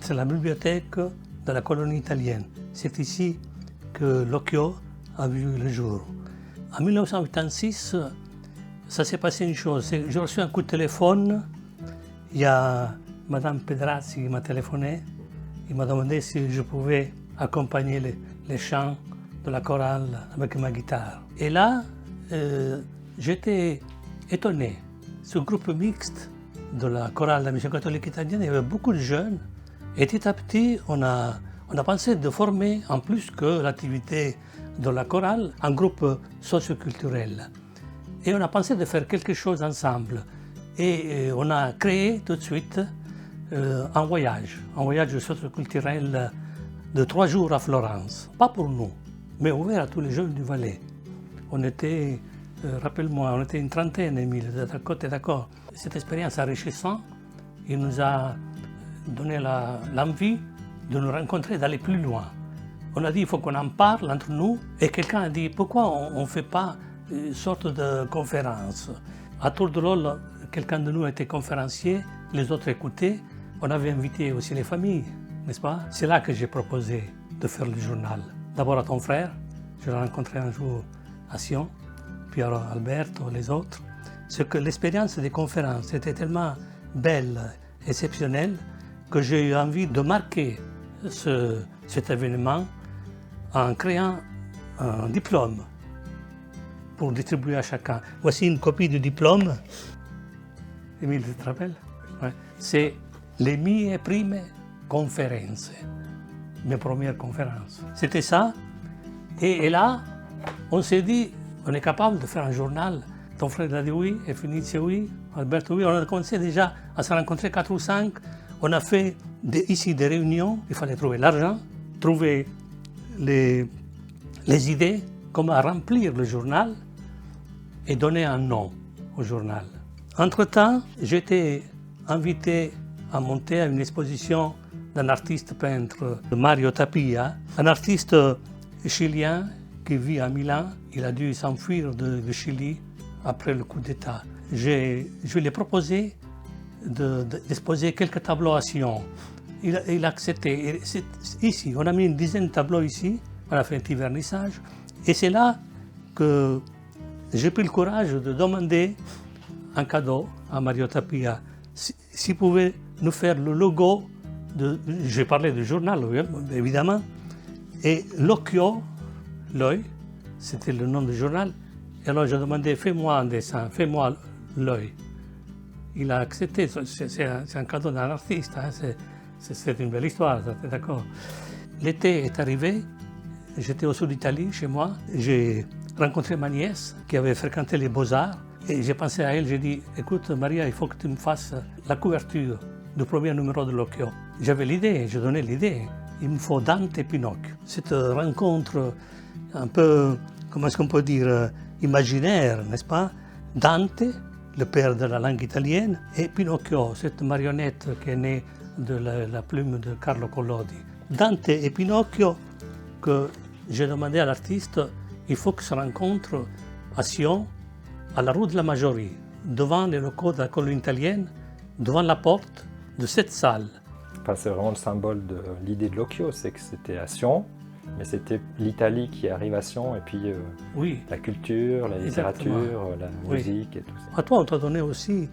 C'est la bibliothèque de la colonie italienne. C'est ici que l'Occhio a vu le jour. En 1986, ça s'est passé une chose. J'ai reçu un coup de téléphone. Il y a Madame Pedrazzi qui m'a téléphoné. Il m'a demandé si je pouvais accompagner les chants de la chorale avec ma guitare. Et là, j'étais étonné. Ce groupe mixte de la chorale de la mission catholique italienne, il y avait beaucoup de jeunes. Et petit à petit, on a pensé de former, en plus que l'activité de la chorale, un groupe socioculturel. Et on a pensé de faire quelque chose ensemble. Et on a créé tout de suite un voyage socioculturel de 3 jours à Florence. Pas pour nous, mais ouvert à tous les jeunes du Valais. On était, rappelle-moi, on était une trentaine, Émile, t'es d'accord. Cette expérience enrichissante, il nous a donné l'envie de nous rencontrer, d'aller plus loin. On a dit il faut qu'on en parle entre nous, et quelqu'un a dit pourquoi on ne fait pas une sorte de conférence. À tour de rôle, quelqu'un de nous était conférencier, les autres écoutaient. On avait invité aussi les familles, n'est-ce pas? C'est là que j'ai proposé de faire le journal. D'abord à ton frère, je l'ai rencontré un jour à Sion, puis à Alberto, les autres. C'est que l'expérience des conférences était tellement belle, exceptionnelle, que j'ai eu envie de marquer cet événement en créant un diplôme pour distribuer à chacun. Voici une copie du diplôme. Émile, tu te rappelles? Ouais. C'est les mie prime conferenze, mes premières conférences. C'était ça. Et là, on s'est dit, on est capable de faire un journal. Ton frère a dit oui, et Felice oui, Alberto oui. On a commencé déjà à se rencontrer 4 ou 5. On a fait ici des réunions. Il fallait trouver l'argent, trouver les idées, comment remplir le journal et donner un nom au journal. Entre-temps, j'étais invité à monter à une exposition d'un artiste peintre, Mario Tapia, un artiste chilien qui vit à Milan. Il a dû s'enfuir du Chili après le coup d'État. Je lui ai proposé d'exposer quelques tableaux à Sion. Il a accepté. Ici, on a mis une dizaine de tableaux ici, on a fait un petit vernissage. Et c'est là que j'ai pris le courage de demander un cadeau à Mario Tapia. S'il pouvait nous faire le logo, j'ai parlé du journal, évidemment, et l'Occhio, l'œil, c'était le nom du journal. Et alors j'ai demandé, fais-moi un dessin, fais-moi l'œil. Il a accepté, c'est un cadeau d'un artiste, hein, c'est une belle histoire, t'es d'accord? L'été est arrivé, j'étais au sud d'Italie, chez moi, j'ai rencontré ma nièce qui avait fréquenté les Beaux-Arts, et j'ai pensé à elle, j'ai dit, écoute Maria, il faut que tu me fasses la couverture du premier numéro de l'Occhio. J'avais l'idée, j'ai donné l'idée, il me faut Dante et Pinocchio. Cette rencontre un peu, comment est-ce qu'on peut dire, imaginaire, n'est-ce pas? Dante, le père de la langue italienne, et Pinocchio, cette marionnette qui est née de la plume de Carlo Collodi. Dante et Pinocchio, que j'ai demandé à l'artiste, il faut qu'ils se rencontrent à Sion, à la rue de la Majorie, devant les locaux de la colonie italienne, devant la porte de cette salle. Enfin, c'est vraiment le symbole de l'idée de l'Occhio, c'est que c'était à Sion, mais c'était l'Italie qui arrive à Sion, et puis oui. La culture, la littérature, Exactement. La musique et tout ça. À toi, on t'a donné aussi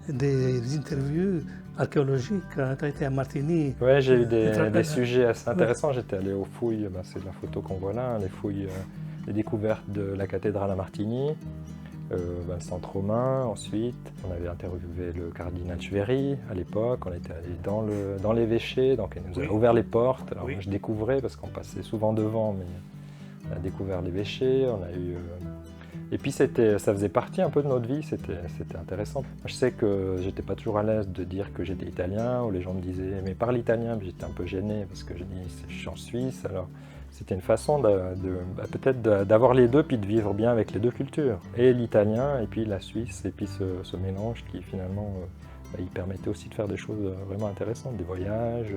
des interviews archéologiques. Tu as été à Martigny. Oui, j'ai eu des sujets assez intéressants. J'étais allé aux fouilles, c'est la photo qu'on voit là, les fouilles, les découvertes de la cathédrale à Martigny, le centre romain ensuite. On avait interviewé le cardinal Chueri à l'époque, on était allé dans l'évêché, donc il nous a ouvert les portes. Alors moi, je découvrais parce qu'on passait souvent devant, mais on a découvert l'évêché, on a eu... Et puis ça faisait partie un peu de notre vie, c'était intéressant. Je sais que j'étais pas toujours à l'aise de dire que j'étais italien, ou les gens me disaient « mais parle italien », j'étais un peu gêné parce que je suis en Suisse, alors c'était une façon peut-être d'avoir les deux, puis de vivre bien avec les deux cultures, et l'italien, et puis la Suisse, et puis ce mélange qui finalement, il permettait aussi de faire des choses vraiment intéressantes, des voyages,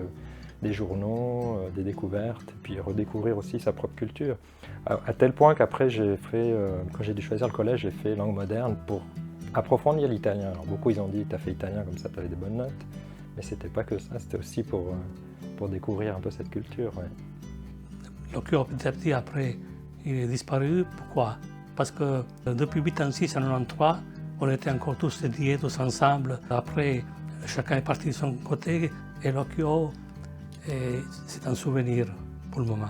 des journaux, des découvertes, et puis redécouvrir aussi sa propre culture. À tel point qu'après, quand j'ai dû choisir le collège, j'ai fait langue moderne pour approfondir l'italien. Alors beaucoup, ils ont dit, t'as fait italien, comme ça, t'avais des bonnes notes. Mais c'était pas que ça, c'était aussi pour découvrir un peu cette culture. Ouais. L'Occhio, petit à petit, après, il est disparu. Pourquoi? Parce que depuis 86 à 93, on était encore tous liés, tous ensemble. Après, chacun est parti de son côté et l'Occhio, c'est un souvenir pour le moment.